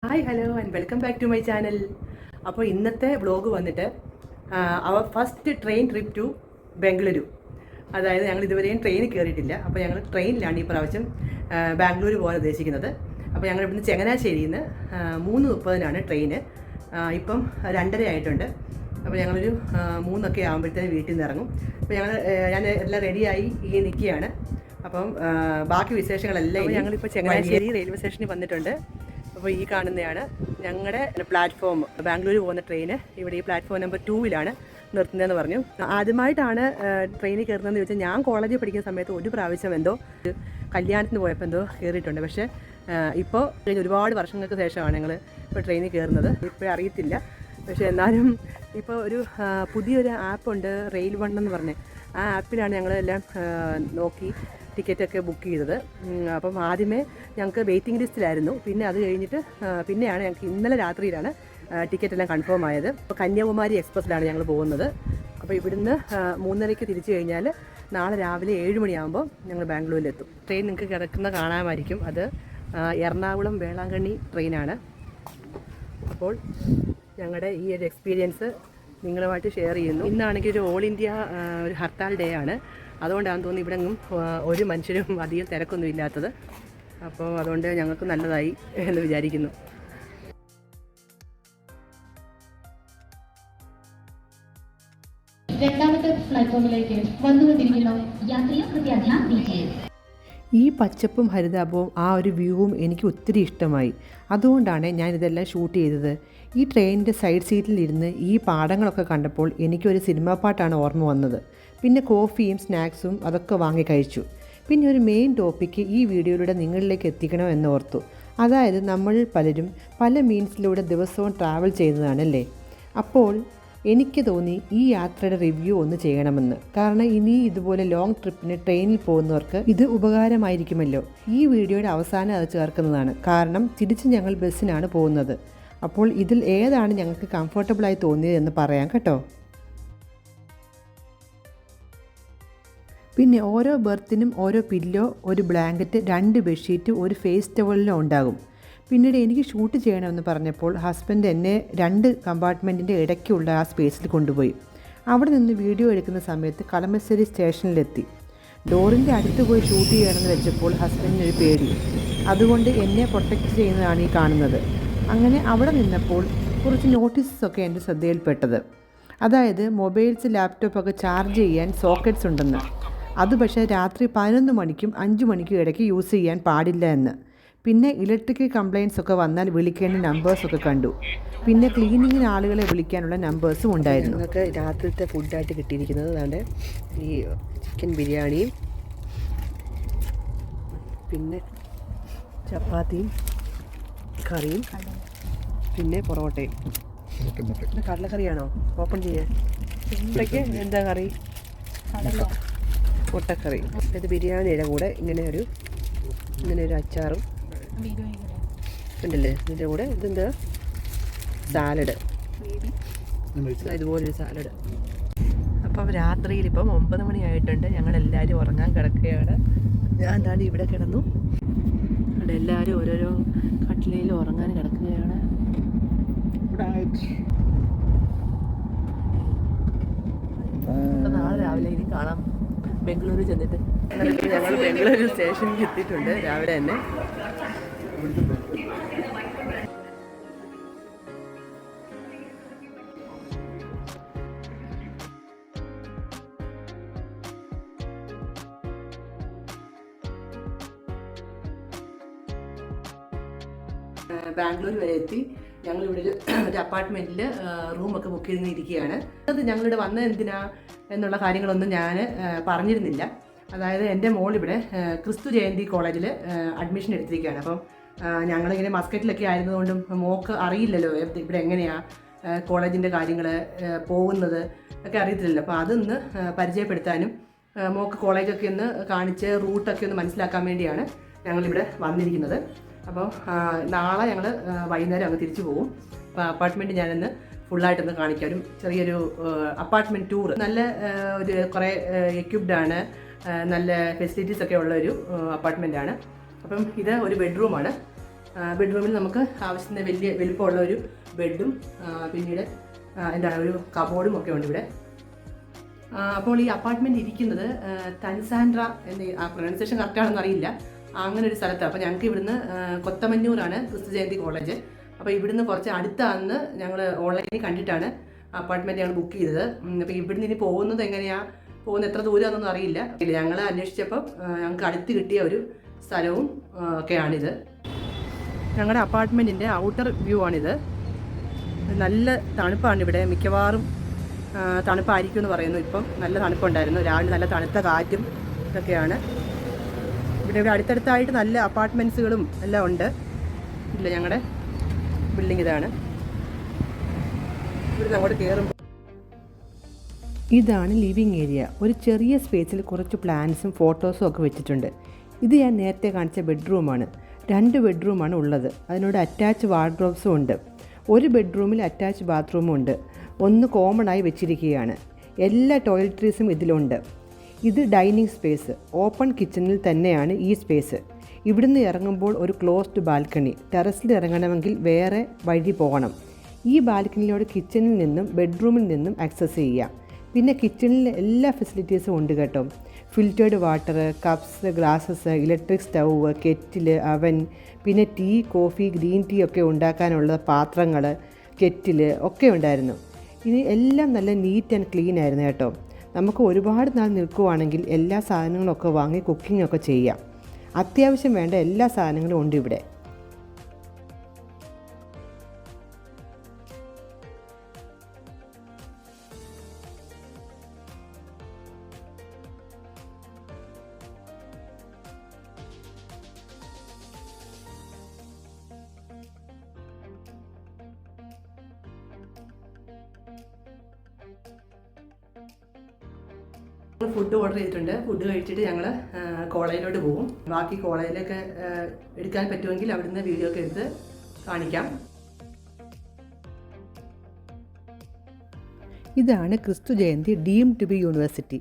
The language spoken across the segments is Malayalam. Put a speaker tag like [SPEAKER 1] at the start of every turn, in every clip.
[SPEAKER 1] Hi hello and welcome back to my channel. അപ്പോൾ ഇന്നത്തെ വ്ളോഗ് വന്നിട്ട് our first train trip to Bengaluru. അതായത് ഞങ്ങൾ ഇതുവരെയും ട്രെയിനിൽ കയറിയിട്ടില്ല. അപ്പോൾ ഞങ്ങൾ ട്രെയിനിലാണ് ഈ പ്രാവശ്യം ബാംഗ്ലൂർ പോകാൻ ഉദ്ദേശിക്കുന്നത്. അപ്പോൾ ഞങ്ങൾ ഇവിടുന്ന് ചങ്ങനാശ്ശേരിയിൽ നിന്ന് 3:30 ട്രെയിന്. ഇപ്പം 2:30 ആയിട്ടുണ്ട്. അപ്പോൾ ഞങ്ങളൊരു 3 ആകുമ്പോഴത്തേന് വീട്ടിൽ നിന്ന് ഇറങ്ങും. അപ്പോൾ ഞാൻ എല്ലാം റെഡിയായി നിൽക്കുകയാണ്. അപ്പം ബാക്കി വിശേഷങ്ങളെല്ലാം ഞങ്ങളിപ്പോൾ ചങ്ങനാശ്ശേരി റെയിൽവേ സ്റ്റേഷനിൽ വന്നിട്ടുണ്ട്. അപ്പോൾ ഈ കാണുന്നതാണ് ഞങ്ങളുടെ പ്ലാറ്റ്ഫോം. ബാംഗ്ലൂർ പോകുന്ന ട്രെയിന് ഇവിടെ ഈ പ്ലാറ്റ്ഫോം നമ്പർ 2 നിർത്തുന്നതെന്ന് പറഞ്ഞു. ആദ്യമായിട്ടാണ് ട്രെയിനിൽ കയറുന്നതെന്ന് ചോദിച്ചാൽ ഞാൻ കോളേജിൽ പഠിക്കുന്ന സമയത്ത് ഒരു പ്രാവശ്യം എന്തോ കല്യാണത്തിന് പോയപ്പോൾ എന്തോ കയറിയിട്ടുണ്ട്. പക്ഷേ ഇപ്പോൾ ഒരുപാട് വർഷങ്ങൾക്ക് ശേഷമാണ് ഞങ്ങൾ ഇപ്പോൾ ട്രെയിനിൽ കയറുന്നത്. ഇപ്പോൾ അറിയത്തില്ല, പക്ഷേ എന്നാലും ഇപ്പോൾ ഒരു പുതിയൊരു ആപ്പുണ്ട്, റെയിൽ വൺ എന്ന് പറഞ്ഞ്. ആ ആപ്പിലാണ് ഞങ്ങളെല്ലാം നോക്കി ടിക്കറ്റൊക്കെ ബുക്ക് ചെയ്തത്. അപ്പം ആദ്യമേ ഞങ്ങൾക്ക് വെയിറ്റിംഗ് ലിസ്റ്റിലായിരുന്നു. പിന്നെ അത് കഴിഞ്ഞിട്ട് പിന്നെയാണ് ഞങ്ങൾക്ക് ഇന്നലെ രാത്രിയിലാണ് ടിക്കറ്റെല്ലാം കൺഫേം ആയത്. അപ്പോൾ കന്യാകുമാരി എക്സ്പ്രസ്സിലാണ് ഞങ്ങൾ പോകുന്നത്. അപ്പോൾ ഇവിടുന്ന് 3:30 തിരിച്ചു കഴിഞ്ഞാൽ നാളെ രാവിലെ 7 മണിയാകുമ്പോൾ ഞങ്ങൾ ബാംഗ്ലൂരിലെത്തും. ട്രെയിൻ നിങ്ങൾക്ക് കിടക്കുന്ന കാണാമായിരിക്കും. അത് എറണാകുളം വേളാങ്കണ്ണി ട്രെയിനാണ്. അപ്പോൾ ഞങ്ങളുടെ ഈ ഒരു എക്സ്പീരിയൻസ് നിങ്ങളുമായിട്ട് ഷെയർ ചെയ്യുന്നു. ഇന്നാണെങ്കിൽ ഒരു ഓൾ ഇന്ത്യ ഒരു ഹർത്താൽ ഡേ ആണ്. അതുകൊണ്ടാണെന്ന് തോന്നുന്നു ഇവിടെ എങ്ങും ഒരു മനുഷ്യരും അധികം തിരക്കൊന്നും ഇല്ലാത്തത്. അപ്പോൾ അതുകൊണ്ട് ഞങ്ങൾക്ക് നല്ലതായി എന്ന് വിചാരിക്കുന്നു.
[SPEAKER 2] രണ്ടാമത്തെ പ്ലാറ്റ്ഫോമിലേക്ക് വന്നുകൊണ്ടിരിക്കുന്നു. യാത്രയും ധ്യാൻ ദീജിയേ.
[SPEAKER 1] ഈ പച്ചപ്പും ഹരിതാപവും ആ ഒരു വ്യൂവും എനിക്ക് ഒത്തിരി ഇഷ്ടമായി. അതുകൊണ്ടാണ് ഞാനിതെല്ലാം ഷൂട്ട് ചെയ്തത്. ഈ ട്രെയിനിൻ്റെ സൈഡ് സീറ്റിലിരുന്ന് ഈ പാടങ്ങളൊക്കെ കണ്ടപ്പോൾ എനിക്കൊരു സിനിമാ പാട്ടാണ് ഓർമ്മ വന്നത്. പിന്നെ കോഫിയും സ്നാക്സും അതൊക്കെ വാങ്ങി കഴിച്ചു. പിന്നെ ഒരു മെയിൻ ടോപ്പിക്ക് ഈ വീഡിയോയിലൂടെ നിങ്ങളിലേക്ക് എത്തിക്കണമെന്ന് ഓർത്തു. അതായത് നമ്മൾ പലരും പല മീൻസിലൂടെ ദിവസവും ട്രാവൽ ചെയ്യുന്നതാണല്ലേ. അപ്പോൾ എനിക്ക് തോന്നി ഈ യാത്രയുടെ റിവ്യൂ ഒന്ന് ചെയ്യണമെന്ന്. കാരണം ഇനി ഇതുപോലെ ലോങ് ട്രിപ്പിന് ട്രെയിനിൽ പോകുന്നവർക്ക് ഇത് ഉപകാരമായിരിക്കുമല്ലോ. ഈ വീഡിയോയുടെ അവസാനം അത് ചേർക്കുന്നതാണ്. കാരണം തിരിച്ച് ഞങ്ങൾ ബസ്സിനാണ് പോകുന്നത്. അപ്പോൾ ഇതിൽ ഏതാണ് ഞങ്ങൾക്ക് കംഫർട്ടബിളായി തോന്നിയത് എന്ന് പറയാം കേട്ടോ. പിന്നെ ഓരോ ബർത്തിനും ഓരോ പില്ലോ, ഒരു ബ്ലാങ്കറ്റ്, 2 ബെഡ്ഷീറ്റ്, ഒരു ഫേസ് ടവലിലും ഉണ്ടാകും. പിന്നീട് എനിക്ക് ഷൂട്ട് ചെയ്യണമെന്ന് പറഞ്ഞപ്പോൾ ഹസ്ബൻഡ് എന്നെ 2 കമ്പാർട്ട്മെൻറ്റിൻ്റെ ഇടയ്ക്കുള്ള ആ സ്പേസിൽ കൊണ്ടുപോയി. അവിടെ നിന്ന് വീഡിയോ എടുക്കുന്ന സമയത്ത് കളമശ്ശേരി സ്റ്റേഷനിലെത്തി. ഡോറിൻ്റെ അടുത്ത് പോയി ഷൂട്ട് ചെയ്യണമെന്ന് വെച്ചപ്പോൾ ഹസ്ബൻഡിനൊരു പേടി. അതുകൊണ്ട് എന്നെ പ്രൊട്ടക്റ്റ് ചെയ്യുന്നതാണ് ഈ കാണുന്നത്. അങ്ങനെ അവിടെ നിന്നപ്പോൾ കുറച്ച് നോട്ടീസൊക്കെ എൻ്റെ ശ്രദ്ധയിൽപ്പെട്ടത്. അതായത് മൊബൈൽസ്, ലാപ്ടോപ്പൊക്കെ ചാർജ് ചെയ്യാൻ സോക്കറ്റ്സ് ഉണ്ടെന്ന്. അത് പക്ഷേ രാത്രി 11 മണിക്കും 5 മണിക്കും ഇടയ്ക്ക് യൂസ് ചെയ്യാൻ പാടില്ല എന്ന്. പിന്നെ ഇലക്ട്രിക്കൽ കംപ്ലയിൻസ് ഒക്കെ വന്നാൽ വിളിക്കേണ്ട നമ്പേഴ്സൊക്കെ കണ്ടു. പിന്നെ ക്ലീനിങ്ങിന് ആളുകളെ വിളിക്കാനുള്ള നമ്പേഴ്സും ഉണ്ടായിരുന്നു. ഞങ്ങൾക്ക് രാത്രിത്തെ ഫുഡായിട്ട് കിട്ടിയിരിക്കുന്നത് അതാണ്ട് ഈ ചിക്കൻ ബിരിയാണിയും പിന്നെ ചപ്പാത്തിയും കറിയും പിന്നെ പൊറോട്ടയും. ഇത് കടലക്കറിയാണോ? ഓപ്പൺ ചെയ്യാൻ. മുട്ടയ്ക്ക് എന്താ കറി? മുട്ടക്കറി. ഇത് ബിരിയാണിയുടെ കൂടെ ഇങ്ങനെ ഒരു അച്ചാറും ഉണ്ടല്ലേ. ഇതിൻ്റെ കൂടെ ഇതെന്താ? സാലഡ്. ഇതുപോലൊരു സാലഡ്. അപ്പം രാത്രിയിൽ ഇപ്പം 9 മണിയായിട്ടുണ്ട്. ഞങ്ങളെല്ലാവരും ഉറങ്ങാൻ കിടക്കുകയാണ്. ഞാൻ എന്താണ്ട് ഇവിടെ കിടന്നു. അവിടെ എല്ലാവരും ഓരോരോ കട്ടിലയിൽ ഉറങ്ങാൻ കിടക്കുകയാണ്. നാളെ രാവിലെ ഇനി കാണാം ബംഗളൂരു ചെന്നിട്ട്. ഞങ്ങൾ ബംഗളൂരു സ്റ്റേഷനിൽ എത്തിയിട്ടുണ്ട് രാവിലെ തന്നെ. ബാംഗ്ലൂർ വരെ എത്തി. ഞങ്ങളിവിടെ ഒരു അപ്പാർട്ട്മെൻറ്റിൽ റൂമൊക്കെ ബുക്ക് ചെയ്തിരിക്കുകയാണ്. അത് ഞങ്ങളിവിടെ വന്നത് എന്തിനാ എന്നുള്ള കാര്യങ്ങളൊന്നും ഞാൻ പറഞ്ഞിരുന്നില്ല. അതായത് എൻ്റെ മോളിവിടെ ക്രിസ്തു ജയന്തി കോളേജിൽ അഡ്മിഷൻ എടുത്തിരിക്കുകയാണ്. അപ്പം ഞങ്ങളിങ്ങനെ മസ്കറ്റിലൊക്കെ ആയിരുന്നതുകൊണ്ടും മോൾക്ക് അറിയില്ലല്ലോ ഇവിടെ എങ്ങനെയാണ് കോളേജിൻ്റെ കാര്യങ്ങൾ പോകുന്നത് ഒക്കെ അറിയത്തില്ലല്ലോ. അപ്പോൾ അതൊന്ന് പരിചയപ്പെടുത്താനും മോൾക്ക് കോളേജൊക്കെ ഒന്ന് കാണിച്ച് റൂട്ടൊക്കെ ഒന്ന് മനസ്സിലാക്കാൻ വേണ്ടിയാണ് ഞങ്ങളിവിടെ വന്നിരിക്കുന്നത്. അപ്പോൾ നാളെ ഞങ്ങൾ വൈകുന്നേരം അങ്ങ് തിരിച്ചു പോകും. അപ്പോൾ അപ്പാർട്ട്മെൻറ്റ് ഞാനിന്ന് ഫുള്ളായിട്ടൊന്ന് കാണിക്കാം. ഒരു ചെറിയൊരു അപ്പാർട്ട്മെൻറ്റ് ടൂർ. നല്ല ഒരു കുറേ എക്യുപ്ഡാണ്, നല്ല ഫെസിലിറ്റീസൊക്കെ ഉള്ളൊരു അപ്പാർട്ട്മെൻറ്റാണ്. അപ്പം ഇത് ഒരു ബെഡ്റൂമാണ്. ബെഡ്റൂമിൽ നമുക്ക് ആവശ്യത്തിന് വലിയ വലുപ്പമുള്ള ഒരു ബെഡും പിന്നീട് എന്താണ് ഒരു കബോർഡും ഒക്കെ ഉണ്ട് ഇവിടെ. അപ്പോൾ ഈ അപ്പാർട്ട്മെൻറ്റ് ഇരിക്കുന്നത് തൻസാൻഡ്ര എന്ന് ആ പ്രൊനൗൺസിയേഷൻ കറക്റ്റാണെന്ന് അറിയില്ല, അങ്ങനെ ഒരു സ്ഥലത്താണ്. അപ്പോൾ ഞങ്ങൾക്ക് ഇവിടുന്ന് കൊത്തമന്നൂരാണ് ക്രിസ്തു ജയന്തി കോളേജ്. അപ്പോൾ ഇവിടുന്ന് കുറച്ച് അടുത്താണെന്ന് ഞങ്ങൾ ഓൺലൈനിൽ കണ്ടിട്ടാണ് അപ്പാർട്ട്മെൻറ്റ് ഞങ്ങൾ ബുക്ക് ചെയ്തത്. അപ്പോൾ ഇവിടുന്ന് ഇനി പോകുന്നത് എങ്ങനെയാണ്, പോകുന്നത് എത്ര ദൂരമാണെന്നൊന്നും അറിയില്ല. ഞങ്ങൾ അന്വേഷിച്ചപ്പോൾ ഞങ്ങൾക്ക് അടുത്ത് കിട്ടിയ ഒരു സ്ഥലവും ഒക്കെയാണിത്. ഞങ്ങളുടെ അപ്പാർട്ട്മെൻറ്റിൻ്റെ ഔട്ടർ വ്യൂ ആണിത്. നല്ല തണുപ്പാണ് ഇവിടെ, മിക്കവാറും തണുപ്പായിരിക്കും എന്ന് പറയുന്നു. ഇപ്പം നല്ല തണുപ്പുണ്ടായിരുന്നു, രാവിലെ നല്ല തണുത്ത കാറ്റും ഇതൊക്കെയാണ്. ഇവിടെ അടുത്തടുത്തായിട്ട് നല്ല അപ്പാർട്ട്മെൻറ്റ്സുകളും എല്ലാം ഉണ്ട്. ഇല്ല, ഞങ്ങളുടെ ബിൽഡിംഗ് ഇതാണ്. ഇവിടെ അങ്ങോട്ട് കയറുമ്പോൾ ഇതാണ് ലിവിങ് ഏരിയ. ഒരു ചെറിയ സ്പേസിൽ കുറച്ച് പ്ലാന്റ്സും ഫോട്ടോസും ഒക്കെ വെച്ചിട്ടുണ്ട്. ഇത് ഞാൻ നേരത്തെ കാണിച്ച ബെഡ്റൂമാണ്. 2 ബെഡ്റൂമാണ് ഉള്ളത്. അതിനോട് അറ്റാച്ച് വാർഡ്രോബ്സും ഉണ്ട്. ഒരു ബെഡ്റൂമിൽ അറ്റാച്ച് ബാത്റൂമും ഉണ്ട്. ഒന്ന് കോമണായി വെച്ചിരിക്കുകയാണ്. എല്ലാ ടോയ്ലറ്ററീസും ഇതിലുണ്ട്. ഇത് ഡൈനിങ് സ്പേസ്. ഓപ്പൺ കിച്ചണിൽ തന്നെയാണ് ഈ സ്പേസ്. ഇവിടുന്ന് ഇറങ്ങുമ്പോൾ ഒരു ക്ലോസ്ഡ് ബാൽക്കണി. ടെറസിൽ ഇറങ്ങണമെങ്കിൽ വേറെ വഴി പോകണം. ഈ ബാൽക്കണിയിലൂടെ കിച്ചണിൽ നിന്നും ബെഡ്റൂമിൽ നിന്നും ആക്സസ് ചെയ്യാം. പിന്നെ കിച്ചണിൽ എല്ലാ ഫെസിലിറ്റീസും ഉണ്ട് കേട്ടോ. Filtered water, cups, glasses, electric stove, kettle, അവൻ, പിന്നെ ടീ, കോഫി, ഗ്രീൻ ടീ ഒക്കെ ഉണ്ടാക്കാനുള്ള പാത്രങ്ങൾ, കെറ്റില് ഒക്കെ ഉണ്ടായിരുന്നു. ഇനി എല്ലാം നല്ല നീറ്റ് ആൻഡ് ക്ലീൻ ആയിരുന്നു കേട്ടോ. നമുക്ക് ഒരുപാട് നാൾ നിൽക്കുവാണെങ്കിൽ എല്ലാ സാധനങ്ങളൊക്കെ വാങ്ങി കുക്കിംഗ് ഒക്കെ ചെയ്യാം. അത്യാവശ്യം വേണ്ട എല്ലാ സാധനങ്ങളും ഉണ്ട് ഇവിടെ. ഫുഡ് ഓർഡർ ചെയ്തിട്ടുണ്ട്. ഫുഡ് കഴിച്ചിട്ട് ഞങ്ങൾ കോളേജിലോട്ട് പോകും. ബാക്കി കോളേജിലൊക്കെ എടുക്കാൻ പറ്റുമെങ്കിൽ അവിടുന്ന് വീഡിയോ ഒക്കെ എടുത്ത് കാണിക്കാം. ഇതാണ് Kristu Jayanti deemed to be university.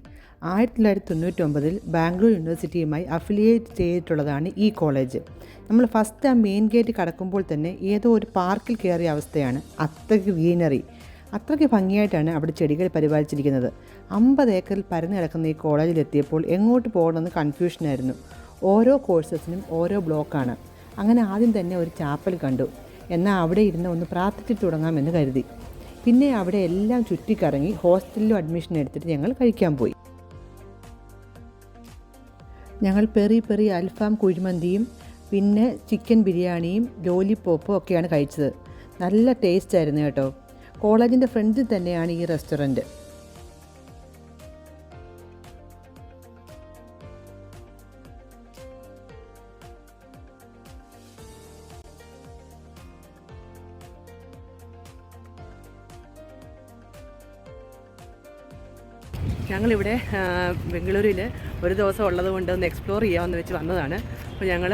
[SPEAKER 1] 1999 Bangalore യൂണിവേഴ്സിറ്റിയുമായി അഫിലിയേറ്റ് ചെയ്തിട്ടുള്ളതാണ് ഈ കോളേജ്. നമ്മൾ ഫസ്റ്റ് ആ മെയിൻ ഗേറ്റ് കടക്കുമ്പോൾ തന്നെ ഏതോ ഒരു പാർക്കിൽ കയറിയ അവസ്ഥയാണ്. അത്രയ്ക്ക് ഗ്രീനറി, അത്രയ്ക്ക് ഭംഗിയായിട്ടാണ് അവിടെ ചെടികൾ പരിപാലിച്ചിരിക്കുന്നത്. 50 ഏക്കറിൽ പരന്നു കിടക്കുന്ന ഈ കോളേജിലെത്തിയപ്പോൾ എങ്ങോട്ട് പോകണമെന്ന് കൺഫ്യൂഷനായിരുന്നു. ഓരോ കോഴ്സസിനും ഓരോ ബ്ലോക്കാണ്. അങ്ങനെ ആദ്യം തന്നെ ഒരു ചാപ്പൽ കണ്ടു. എന്നാൽ അവിടെ ഇരുന്ന് ഒന്ന് പ്രാർത്ഥിച്ചിട്ട് തുടങ്ങാമെന്ന് കരുതി. പിന്നെ അവിടെ എല്ലാം ചുറ്റിക്കറങ്ങി ഹോസ്റ്റലിലും അഡ്മിഷൻ എടുത്തിട്ട് ഞങ്ങൾ കഴിക്കാൻ പോയി. ഞങ്ങൾ പെറി പെറി അൽഫാം കുഴിമന്തിയും പിന്നെ ചിക്കൻ ബിരിയാണിയും ലോലിപോപ്പും ഒക്കെയാണ് കഴിച്ചത്. നല്ല ടേസ്റ്റ് ആയിരുന്നു കേട്ടോ. കോളേജിൻ്റെ ഫ്രണ്ടിൽ തന്നെയാണ് ഈ റെസ്റ്റോറൻറ്റ്. ഞങ്ങളിവിടെ ബംഗളൂരുവിൽ ഒരു ദിവസം ഉള്ളത് കൊണ്ട് ഒന്ന് എക്സ്പ്ലോർ ചെയ്യാമെന്ന് വെച്ച് വന്നതാണ്. അപ്പോൾ ഞങ്ങൾ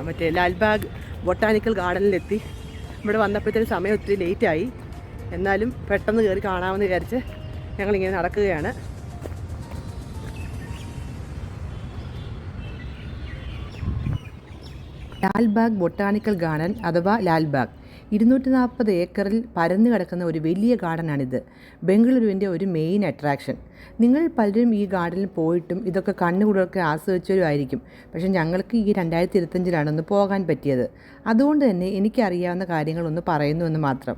[SPEAKER 1] മറ്റേ ലാൽബാഗ് ബൊട്ടാനിക്കൽ ഗാർഡനിലെത്തി. ഇവിടെ വന്നപ്പോഴത്തേന് സമയം ഒത്തിരി ലേറ്റായി. എന്നാലും പെട്ടെന്ന് കയറി കാണാമെന്ന് വിചാരിച്ച് ഞങ്ങളിങ്ങനെ നടക്കുകയാണ്. ലാൽബാഗ് ബൊട്ടാനിക്കൽ ഗാർഡൻ അഥവാ ലാൽബാഗ് 240 ഏക്കറിൽ പരന്നു കിടക്കുന്ന ഒരു വലിയ ഗാർഡനാണിത്. ബംഗളൂരുവിൻ്റെ ഒരു മെയിൻ അട്രാക്ഷൻ. നിങ്ങൾ പലരും ഈ ഗാർഡനിൽ പോയിട്ടും ഇതൊക്കെ കണ്ണുകൂടൊക്കെ ആസ്വദിച്ചവരുമായിരിക്കും. പക്ഷേ ഞങ്ങൾക്ക് ഈ 2025 പോകാൻ പറ്റിയത്. അതുകൊണ്ട് തന്നെ എനിക്കറിയാവുന്ന കാര്യങ്ങളൊന്ന് പറയുന്നുവെന്ന് മാത്രം.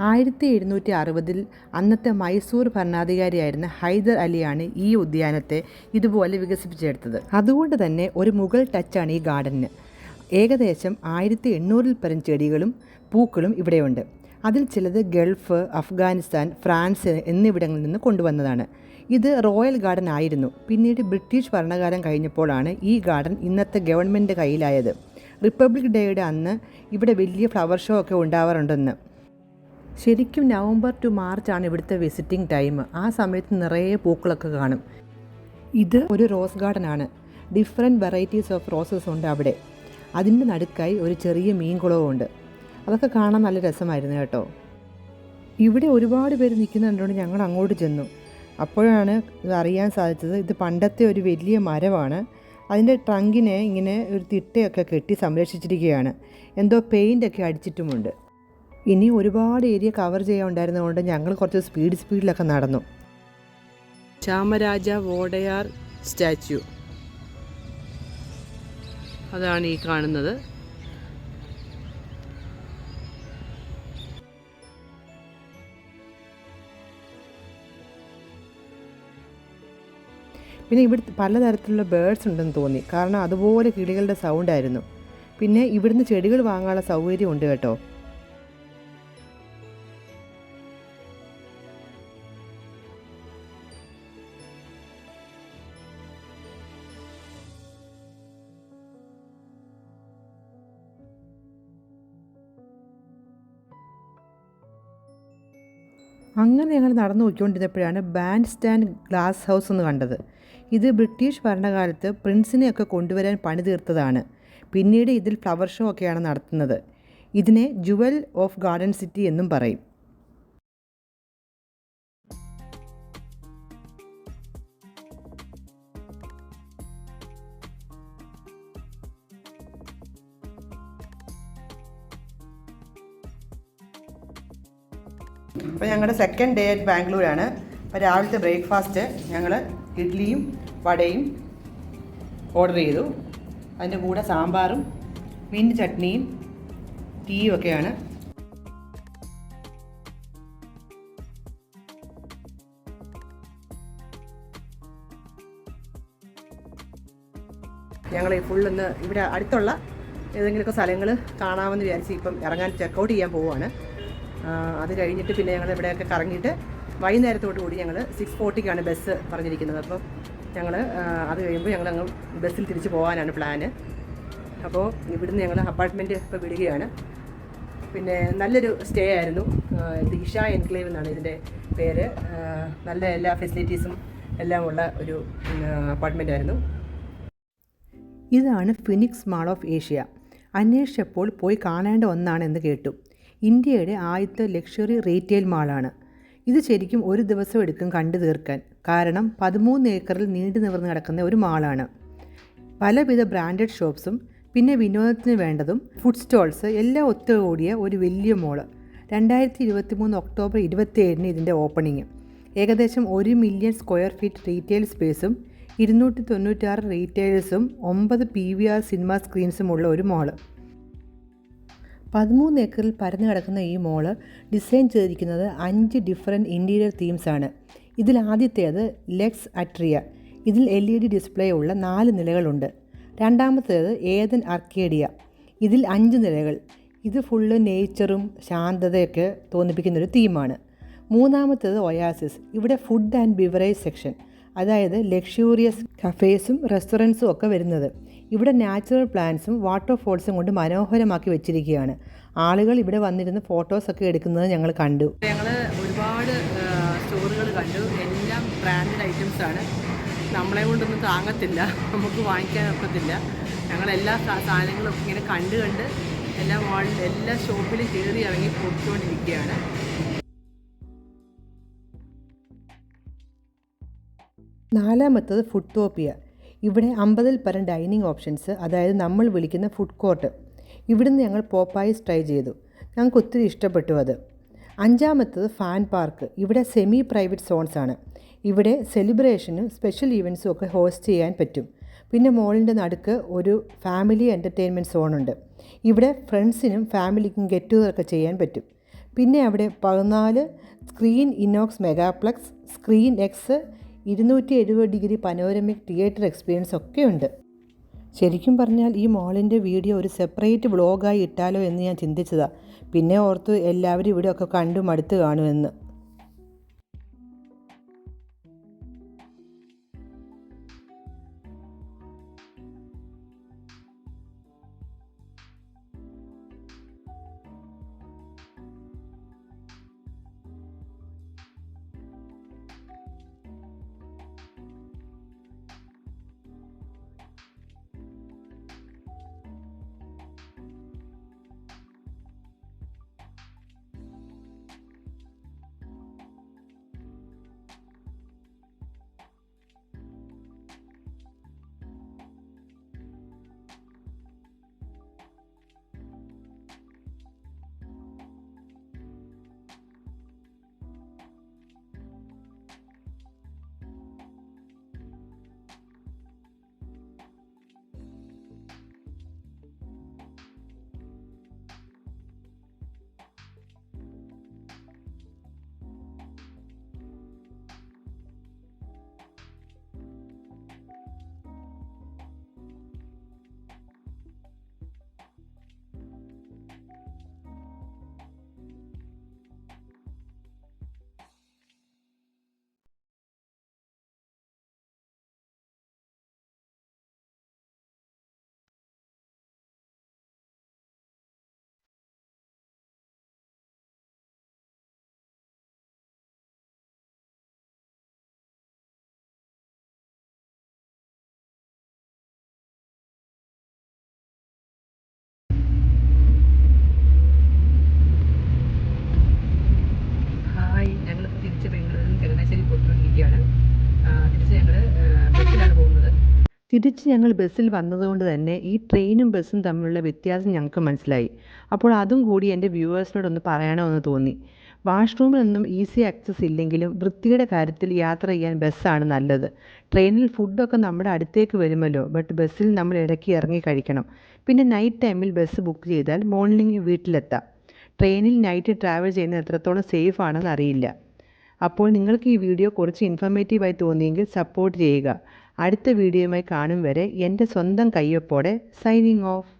[SPEAKER 1] 1760 അന്നത്തെ മൈസൂർ ഭരണാധികാരിയായിരുന്ന ഹൈദർ അലിയാണ് ഈ ഉദ്യാനത്തെ ഇതുപോലെ വികസിപ്പിച്ചെടുത്തത്. അതുകൊണ്ട് തന്നെ ഒരു മുഗൾ ടച്ചാണ് ഈ ഗാർഡനിന്. ഏകദേശം 1800 പരം ചെടികളും പൂക്കളും ഇവിടെയുണ്ട്. അതിൽ ചിലത് ഗൾഫ്, അഫ്ഗാനിസ്ഥാൻ, ഫ്രാൻസ് എന്നിവിടങ്ങളിൽ നിന്ന് കൊണ്ടുവന്നതാണ്. ഇത് റോയൽ ഗാർഡൻ ആയിരുന്നു. പിന്നീട് ബ്രിട്ടീഷ് ഭരണകാലം കഴിഞ്ഞപ്പോഴാണ് ഈ ഗാർഡൻ ഇന്നത്തെ ഗവൺമെൻറ് കയ്യിലായത്. റിപ്പബ്ലിക് ഡേയുടെ അന്ന് ഇവിടെ വലിയ ഫ്ലവർ ഷോ ഒക്കെ ഉണ്ടാവാറുണ്ടെന്ന്. ശരിക്കും നവംബർ ടു മാർച്ച് ആണ് ഇവിടുത്തെ വിസിറ്റിംഗ് ടൈം. ആ സമയത്ത് നിറയെ പൂക്കളൊക്കെ കാണും. ഇത് ഒരു റോസ് ഗാർഡൻ ആണ്. ഡിഫറെൻറ്റ് വെറൈറ്റീസ് ഓഫ് റോസസ് ഉണ്ട് അവിടെ. അതിൻ്റെ നടുക്കായി ഒരു ചെറിയ മീൻകുളവും ഉണ്ട്. അതൊക്കെ കാണാൻ നല്ല രസമായിരുന്നു കേട്ടോ. ഇവിടെ ഒരുപാട് പേര് നിൽക്കുന്നുണ്ടുകൊണ്ട് ഞങ്ങൾ അങ്ങോട്ട് ചെന്നു. അപ്പോഴാണ് ഇത് അറിയാൻ സാധിച്ചത്. ഇത് പണ്ടത്തെ ഒരു വലിയ മരമാണ്. അതിൻ്റെ ട്രങ്കിനെ ഇങ്ങനെ ഒരു തിട്ടയൊക്കെ കെട്ടി സംരക്ഷിച്ചിരിക്കുകയാണ്. എന്തോ പെയിൻ്റൊക്കെ അടിച്ചിട്ടുമുണ്ട്. ഇനി ഒരുപാട് ഏരിയ കവർ ചെയ്യാനുണ്ടായിരുന്നതുകൊണ്ട് ഞങ്ങൾ കുറച്ച് സ്പീഡിലൊക്കെ നടന്നു. ചാമരാജ വോഡയാർ സ്റ്റാച്യു അതാണ് ഈ കാണുന്നത്. പിന്നെ ഇവിടെ പലതരത്തിലുള്ള ബേഡ്സ് ഉണ്ടെന്ന് തോന്നി, കാരണം അതുപോലെ കിളികളുടെ സൗണ്ടായിരുന്നു. പിന്നെ ഇവിടുന്ന് ചെടികൾ വാങ്ങാനുള്ള സൗകര്യം ഉണ്ട് കേട്ടോ. അങ്ങനെ ഞങ്ങൾ നടന്നു പോയിക്കൊണ്ടിരുന്നപ്പോഴാണ് ബാൻഡ് സ്റ്റാൻഡ് ഗ്ലാസ് ഹൗസ് എന്ന് കണ്ടത്. ഇത് ബ്രിട്ടീഷ് ഭരണകാലത്ത് പ്രിൻസിനെയൊക്കെ കൊണ്ടുവരാൻ പണി തീർത്തതാണ്. പിന്നീട് ഇതിൽ ഫ്ലവർ ഷോ ഒക്കെയാണ് നടത്തുന്നത്. ഇതിനെ ജുവൽ ഓഫ് ഗാർഡൻ സിറ്റി എന്നും പറയും. അപ്പോൾ ഞങ്ങളുടെ സെക്കൻഡ് ഡേ അറ്റ് ബാംഗ്ലൂരാണ്. അപ്പോൾ രാവിലത്തെ ബ്രേക്ക്ഫാസ്റ്റ് ഞങ്ങൾ ഇഡ്ഡലിയും വടയും ഓർഡർ ചെയ്തു. അതിൻ്റെ കൂടെ സാമ്പാറും മിൻറ്റ് ചട്നിയും ടീയും ഒക്കെയാണ്. ഞങ്ങൾ ഫുള്ളൊന്ന് ഇവിടെ അടുത്തുള്ള ഏതെങ്കിലുമൊക്കെ സ്ഥലങ്ങൾ കാണാമെന്ന് വിചാരിച്ച് ഇപ്പം ഇറങ്ങാൻ ചെക്കൗട്ട് ചെയ്യാൻ പോവുകയാണ്. അത് കഴിഞ്ഞിട്ട് പിന്നെ ഞങ്ങൾ ഇവിടെയൊക്കെ കറങ്ങിയിട്ട് വൈകുന്നേരത്തോടു കൂടി ഞങ്ങൾ 6:40ക്കാണ് ബസ് പറഞ്ഞിരിക്കുന്നത്. അപ്പം ഞങ്ങൾ അത് കഴിയുമ്പോൾ ഞങ്ങളങ്ങ് ബസ്സിൽ തിരിച്ച് പോകാനാണ് പ്ലാന്. അപ്പോൾ ഇവിടുന്ന് ഞങ്ങൾ അപ്പാർട്ട്മെൻറ്റ് ഇപ്പോൾ വിടുകയാണ്. പിന്നെ നല്ലൊരു സ്റ്റേ ആയിരുന്നു. ദിഷ എൻക്ലേവ് എന്നാണ് ഇതിൻ്റെ പേര്. നല്ല എല്ലാ ഫെസിലിറ്റീസും എല്ലാം ഉള്ള ഒരു അപ്പാർട്ട്മെൻ്റ് ആയിരുന്നു. ഇതാണ് ഫിനിക്സ് മാൾ ഓഫ് ഏഷ്യ. അന്വേഷിച്ചപ്പോൾ പോയി കാണേണ്ട ഒന്നാണെന്ന് കേട്ടു. ഇന്ത്യയുടെ ആദ്യത്തെ ലക്ഷറി റീറ്റെയിൽ മാളാണ് ഇത്. ശരിക്കും ഒരു ദിവസം എടുക്കും കണ്ടു തീർക്കാൻ, കാരണം 13 ഏക്കറിൽ നീണ്ടു നിവർന്ന് കിടക്കുന്ന ഒരു മാളാണ്. പലവിധ ബ്രാൻഡഡ് ഷോപ്സും പിന്നെ വിനോദത്തിന് വേണ്ടതും ഫുഡ് സ്റ്റോൾസ് എല്ലാം ഒത്തുകൂടിയ ഒരു വലിയ മോള്. 2023 ഒക്ടോബർ 27 ഇതിൻ്റെ ഓപ്പണിങ്. ഏകദേശം 1 മില്യൺ സ്ക്വയർ ഫീറ്റ് റീറ്റെയിൽ സ്പേസും 296 റീറ്റെയിലേഴ്സും 9 PVR സിനിമ സ്ക്രീൻസുമുള്ള ഒരു മോള്. 13 ഏക്കറിൽ പരന്നു കിടക്കുന്ന ഈ മോള് ഡിസൈൻ ചെയ്തിരിക്കുന്നത് 5 ഡിഫറെൻറ്റ് ഇൻറ്റീരിയർ തീംസാണ്. ഇതിൽ ആദ്യത്തേത് ലെക്സ് അട്രിയ. ഇതിൽ LED ഡിസ്പ്ലേ ഉള്ള 4 നിലകളുണ്ട്. രണ്ടാമത്തേത് ഏതൻ അർക്കേഡിയ. ഇതിൽ 5 നിലകൾ. ഇത് ഫുള്ള് നേച്ചറും ശാന്തതയൊക്കെ തോന്നിപ്പിക്കുന്നൊരു തീമാണ്. മൂന്നാമത്തേത് ഒയാസിസ്. ഇവിടെ ഫുഡ് ആൻഡ് ബിവറേജ് സെക്ഷൻ, അതായത് ലക്ഷൂറിയസ് കഫേസും റെസ്റ്റോറൻറ്റ്സും ഒക്കെ വരുന്നത്. ഇവിടെ നാച്ചുറൽ പ്ലാന്റ്സും വാട്ടർഫോൾസും കൊണ്ട് മനോഹരമാക്കി വെച്ചിരിക്കുകയാണ്. ആളുകൾ ഇവിടെ വന്നിരുന്ന് ഫോട്ടോസൊക്കെ എടുക്കുന്നത് ഞങ്ങൾ കണ്ടു. ഞങ്ങൾ ഒരുപാട് സ്റ്റോറുകൾ കണ്ടു. എല്ലാം ബ്രാൻഡഡ് ഐറ്റംസാണ്. നമ്മളെ കൊണ്ടൊന്നും താങ്ങത്തില്ല, നമുക്ക് വാങ്ങിക്കാൻ ഒക്കത്തില്ല. ഞങ്ങളെല്ലാ സാധനങ്ങളും ഇങ്ങനെ കണ്ട് എല്ലാ ഷോപ്പിലും കയറി ഇറങ്ങി പോയിക്കൊണ്ടിരിക്കുകയാണ്. നാലാമത്തത് ഫുഡ്ടോപ്പിയ. ഇവിടെ 50-ൽ പരം ഡൈനിങ് ഓപ്ഷൻസ്, അതായത് നമ്മൾ വിളിക്കുന്ന ഫുഡ് കോർട്ട്. ഇവിടുന്ന് ഞങ്ങൾ പോപ്പായിസ് ട്രൈ ചെയ്തു. ഞങ്ങൾക്ക് ഒത്തിരി ഇഷ്ടപ്പെട്ടു അത്. അഞ്ചാമത്തത് ഫാൻ പാർക്ക്. ഇവിടെ സെമി പ്രൈവറ്റ് സോൺസ് ആണ്. ഇവിടെ സെലിബ്രേഷനും സ്പെഷ്യൽ ഈവൻറ്റ്സും ഒക്കെ ഹോസ്റ്റ് ചെയ്യാൻ പറ്റും. പിന്നെ മോളിൻ്റെ നടുക്ക് ഒരു ഫാമിലി എൻ്റർടൈൻമെൻറ്റ് സോണുണ്ട്. ഇവിടെ ഫ്രണ്ട്സിനും ഫാമിലിക്കും ഗെറ്റ് ടുഗദർ ചെയ്യാൻ പറ്റും. പിന്നെ അവിടെ 14 screen INOX megaplex, screen X, 270 degree panoramic theatre experience ഒക്കെ ഉണ്ട്. ശരിക്കും പറഞ്ഞാൽ ഈ മോളിൻ്റെ വീഡിയോ ഒരു സെപ്പറേറ്റ് വ്ളോഗായി ഇട്ടാലോ എന്ന് ഞാൻ ചിന്തിച്ചതാണ്. പിന്നെ ഓർത്തു എല്ലാവരും ഇവിടെയൊക്കെ കണ്ടു മടുത്ത് കാണുമെന്ന്. തിരിച്ച് ഞങ്ങൾ ബസ്സിൽ വന്നതുകൊണ്ട് തന്നെ ഈ ട്രെയിനും ബസ്സും തമ്മിലുള്ള വ്യത്യാസം ഞങ്ങൾക്ക് മനസ്സിലായി. അപ്പോൾ അതും കൂടി എൻ്റെ വ്യൂവേഴ്സിനോടൊന്ന് പറയണമെന്ന് തോന്നി. വാഷ്റൂമിലൊന്നും ഈസി ആക്സസ് ഇല്ലെങ്കിലും വൃത്തിയുടെ കാര്യത്തിൽ യാത്ര ചെയ്യാൻ ബസ്സാണ് നല്ലത്. ട്രെയിനിൽ ഫുഡൊക്കെ നമ്മുടെ അടുത്തേക്ക് വരുമല്ലോ, ബട്ട് ബസ്സിൽ നമ്മൾ ഇടയ്ക്ക് ഇറങ്ങി കഴിക്കണം. പിന്നെ നൈറ്റ് ടൈമിൽ ബസ് ബുക്ക് ചെയ്താൽ മോർണിംഗ് വീട്ടിലെത്താം. ട്രെയിനിൽ നൈറ്റ് ട്രാവൽ ചെയ്യുന്നത് എത്രത്തോളം സേഫ് ആണെന്ന് അറിയില്ല. അപ്പോൾ നിങ്ങൾക്ക് ഈ വീഡിയോ കുറച്ച് ഇൻഫർമേറ്റീവായി തോന്നിയെങ്കിൽ സപ്പോർട്ട് ചെയ്യുക. അടുത്ത വീഡിയോയുമായി കാണും വരെ എൻ്റെ സ്വന്തം കയ്യൊപ്പോടെ സൈനിങ് ഓഫ്.